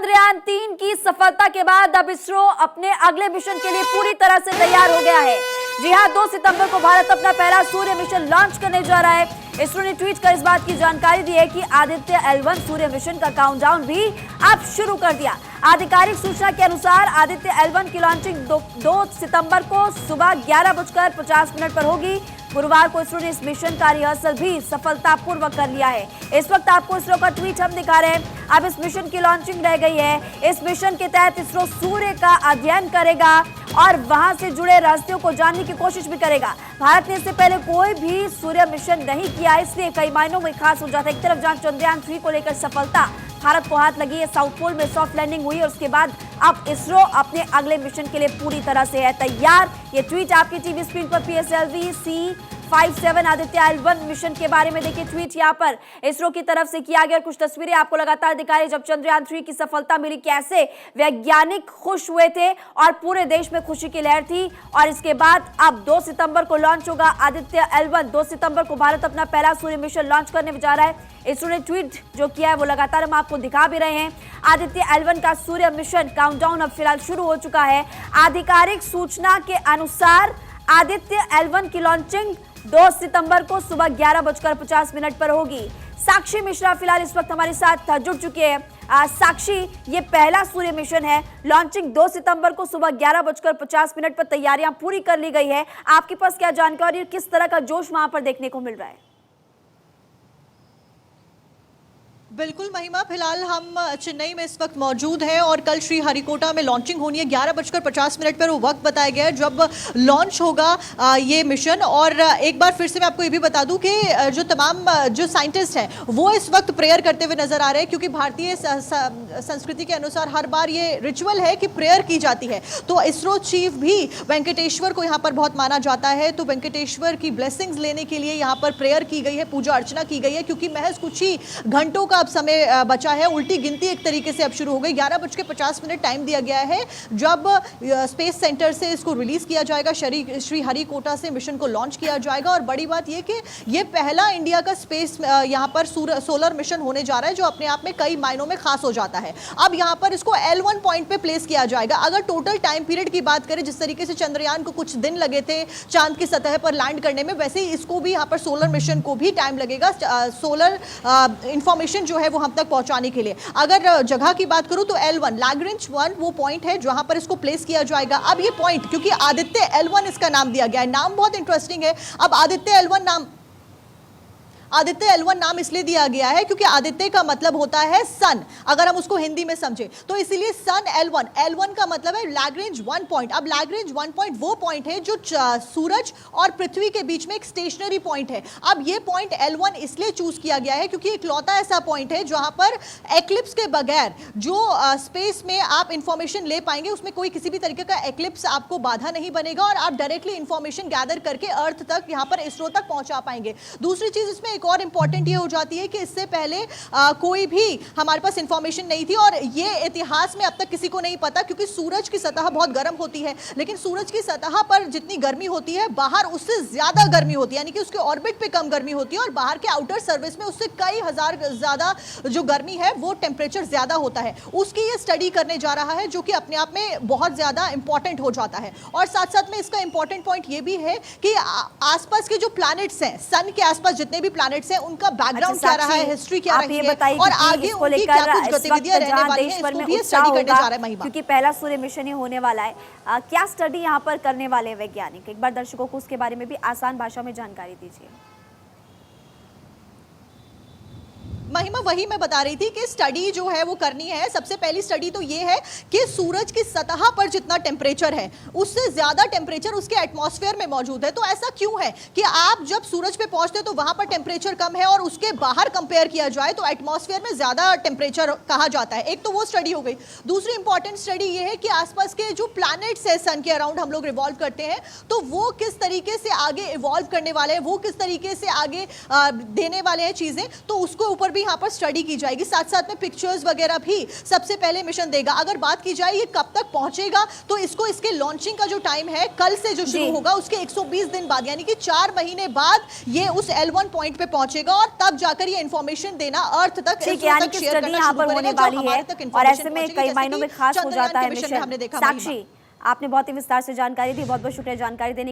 चंद्रयान-3 की सफलता के बाद अब इसरो अपने अगले मिशन के लिए पूरी तरह से तैयार हो गया है। जी हां, 2 सितंबर को भारत अपना पहला सूर्य मिशन लॉन्च करने जा रहा है। इसरो ने ट्वीट कर इस बात की जानकारी दी है कि आदित्य L1 सूर्य मिशन का काउंटडाउन भी अब शुरू कर दिया। आधिकारिक सूचना के अनुसार आदित्य L1 की लॉन्चिंग 2 सितंबर को सुबह 11:50 पर होगी। गुरुवार को इसरो ने इस मिशन का रिहर्सल भी सफलतापूर्वक कर लिया है। इस वक्त आपको इसरो का ट्वीट हम दिखा रहे हैं। अब इस मिशन की लॉन्चिंग रह गई है। इस मिशन के तहत इसरो सूर्य का अध्ययन करेगा और वहां से जुड़े रहस्यों को जानने की कोशिश भी करेगा। भारत ने इससे पहले कोई भी सूर्य मिशन नहीं किया, इसलिए कई मायनों में खास हो जाता है। एक तरफ जहां चंद्रयान-3 को लेकर सफलता भारत को हाथ लगी है, साउथ पोल में सॉफ्ट लैंडिंग हुई और उसके बाद अब इसरो अपने अगले मिशन के लिए पूरी तरह से है तैयार। ये ट्वीट आपकी टीवी स्क्रीन पर PSLV C57 Aditya L1 mission के बारे में देखिए। ट्वीट यहाँ पर इसरो की तरफ से किया गया और कुछ तस्वीरें आपको लगातार दिखा रही। जब चंद्रयान-3 की सफलता मिली, कैसे वैज्ञानिक खुश हुए थे और पूरे देश में खुशी की लहर थी। और इसके बाद अब 2 सितंबर को लॉन्च होगा आदित्य L1। 2 सितंबर को भारत अपना पहला सूर्य मिशन लॉन्च करने जा रहा है। इसरो ने ट्वीट जो किया है वो लगातार हम आपको दिखा भी रहे हैं। आदित्य L1 का सूर्य मिशन काउंटडाउन अब फिलहाल शुरू हो चुका है। आधिकारिक सूचना के अनुसार आदित्य L1 की लॉन्चिंग 2 सितंबर को सुबह 11:50 पर होगी। साक्षी मिश्रा फिलहाल इस वक्त हमारे साथ जुड़ चुके हैं। साक्षी, ये पहला सूर्य मिशन है, लॉन्चिंग 2 सितंबर को सुबह 11:50 पर तैयारियां पूरी कर ली गई है। आपके पास क्या जानकारी और किस तरह का जोश वहां पर देखने को मिल रहा है? बिल्कुल महिमा, फिलहाल हम चेन्नई में इस वक्त मौजूद हैं और कल श्रीहरिकोटा में लॉन्चिंग होनी है। 11:50 पर वो वक्त बताया गया है जब लॉन्च होगा ये मिशन। और एक बार फिर से मैं आपको ये भी बता दूं कि जो तमाम जो साइंटिस्ट हैं वो इस वक्त प्रेयर करते हुए नजर आ रहे हैं, क्योंकि भारतीय संस्कृति के अनुसार हर बार ये रिचुअल है कि प्रेयर की जाती है। तो इसरो चीफ भी वेंकटेश्वर को यहाँ पर बहुत माना जाता है, तो वेंकटेश्वर की ब्लेसिंग्स लेने के लिए यहाँ पर प्रेयर की गई है, पूजा अर्चना की गई है, क्योंकि महज कुछ ही घंटों का समय बचा है। उल्टी गिनती एक तरीके से अब शुरू हो गई। 11:50 टाइम दिया गया है जब स्पेस सेंटर से इसको रिलीज किया जाएगा, श्रीहरिकोटा से मिशन को लॉन्च किया जाएगा। और बड़ी बात यह कि यह पहला इंडिया का स्पेस यहां पर सोलर मिशन होने जा रहा है, जो अपने आप में कई मायनों में खास हो जाता है। अब यहां पर इसको L1 पॉइंट पे प्लेस किया जाएगा। अगर टोटल टाइम पीरियड की बात करें, जिस तरीके से चंद्रयान को कुछ दिन लगे थे चांद की सतह पर लैंड करने में, वैसे ही इसको भी यहां पर सोलर मिशन को भी टाइम लगेगा सोलर इंफॉर्मेशन जो है वो हम तक पहुंचाने के लिए। अगर जगह की बात करूं तो L1 लैग्रेंज 1 वो पॉइंट है जहां पर इसको प्लेस किया जाएगा। अब ये पॉइंट, क्योंकि आदित्य L1 इसका नाम दिया गया है, नाम बहुत इंटरेस्टिंग है। अब आदित्य L1 नाम इसलिए दिया गया है क्योंकि आदित्य का मतलब होता है सन, अगर हम उसको हिंदी में समझे तो, इसीलिए सन L1 का मतलब है लैग्रेंज 1 पॉइंट। अब लैग्रेंज 1 पॉइंट वो पॉइंट है जो सूरज और पृथ्वी के बीच में एक स्टेशनरी पॉइंट है। अब ये पॉइंट L1 इसलिए चूज किया गया है क्योंकि इकलौता ऐसा पॉइंट है जहां पर एक्लिप्स के बगैर जो स्पेस में आप इंफॉर्मेशन ले पाएंगे, उसमें कोई किसी भी तरीके का एक्लिप्स आपको बाधा नहीं बनेगा और आप डायरेक्टली इंफॉर्मेशन गैदर करके अर्थ तक, यहां पर इसरो तक पहुंचा पाएंगे। दूसरी चीज इसमें एक और इंपॉर्टेंट ये हो जाती है कि इससे पहले कोई भी हमारे पास इंफॉर्मेशन नहीं थी और ये इतिहास में अब तक किसी को नहीं पता, क्योंकि सूरज की सतह बहुत गर्म होती है, लेकिन सूरज की सतह पर जितनी गर्मी होती है बाहर उससे ज्यादा गर्मी होती है, यानी कि उसके ऑर्बिट पे कम गर्मी होती है और बाहर के आउटर सर्विस में उससे कई हजार ज्यादा जो गर्मी है वो टेम्परेचर ज्यादा होता है। उसकी ये स्टडी करने जा रहा है, जो कि अपने आप में बहुत ज्यादा इंपॉर्टेंट हो जाता है। और साथ साथ में इसका इंपॉर्टेंट पॉइंट ये भी है कि आसपास के जो प्लैनेट्स हैं, सन के आसपास जितने भी प्लैनेट्स हैं, उनका बैकग्राउंड क्या रहा है, हिस्ट्री क्या रही है और आगे उनकी क्या कुछ गतिविधियां रहने वाली हैं, इसको भी स्टडी करने जा रहा है महिमा। क्योंकि पहला सूर्य मिशन ही होने वाला है। क्या स्टडी यहाँ पर करने वाले हैं वैज्ञानिक? एक बार दर्शकों को उसके बारे में भी आसान भाषा में जानकारी दीजिए। महिमा, वही मैं बता रही थी कि स्टडी जो है वो करनी है। सबसे पहली स्टडी तो ये है कि सूरज की सतह पर जितना टेम्परेचर है उससे ज्यादा टेम्परेचर उसके एटमॉस्फेयर में मौजूद है। तो ऐसा क्यों है कि आप जब सूरज पे पहुंचते तो वहां पर टेम्परेचर कम है और उसके बाहर कंपेयर किया जाए तो एटमॉस्फेयर में ज्यादा टेम्परेचर कहा जाता है। एक तो वो स्टडी हो गई। दूसरी इंपॉर्टेंट स्टडी ये है कि आसपास के जो प्लैनेट्स है सन के अराउंड हम लोग रिवॉल्व करते हैं, तो वो किस तरीके से आगे इवॉल्व करने वाले हैं, वो किस तरीके से आगे देने वाले हैं चीजें, तो उसके ऊपर भी यहाँ पर स्टडी की जाएगी, साथ साथ में पिक्चर्स वगैरह भी सबसे पहले मिशन देगा। अगर बात की जाए ये कब तक पहुंचेगा, तो इसको इसके लॉन्चिंग का जो टाइम है कल से जो शुरू होगा उसके 120 दिन बाद, यानी कि 4 महीने बाद ये उस L1 पॉइंट पे पहुंचेगा और तब जाकर ये इंफॉर्मेशन देना अर्थ तक, ठीक है, यानी कि स्टडी यहाँ पर होने वाली है और ऐसे में कई महीनों में खास हो जाता है मिशन। साक्षी, आपने बहुत ही विस्तार से जानकारी दी, बहुत बहुत शुक्रिया जानकारी देने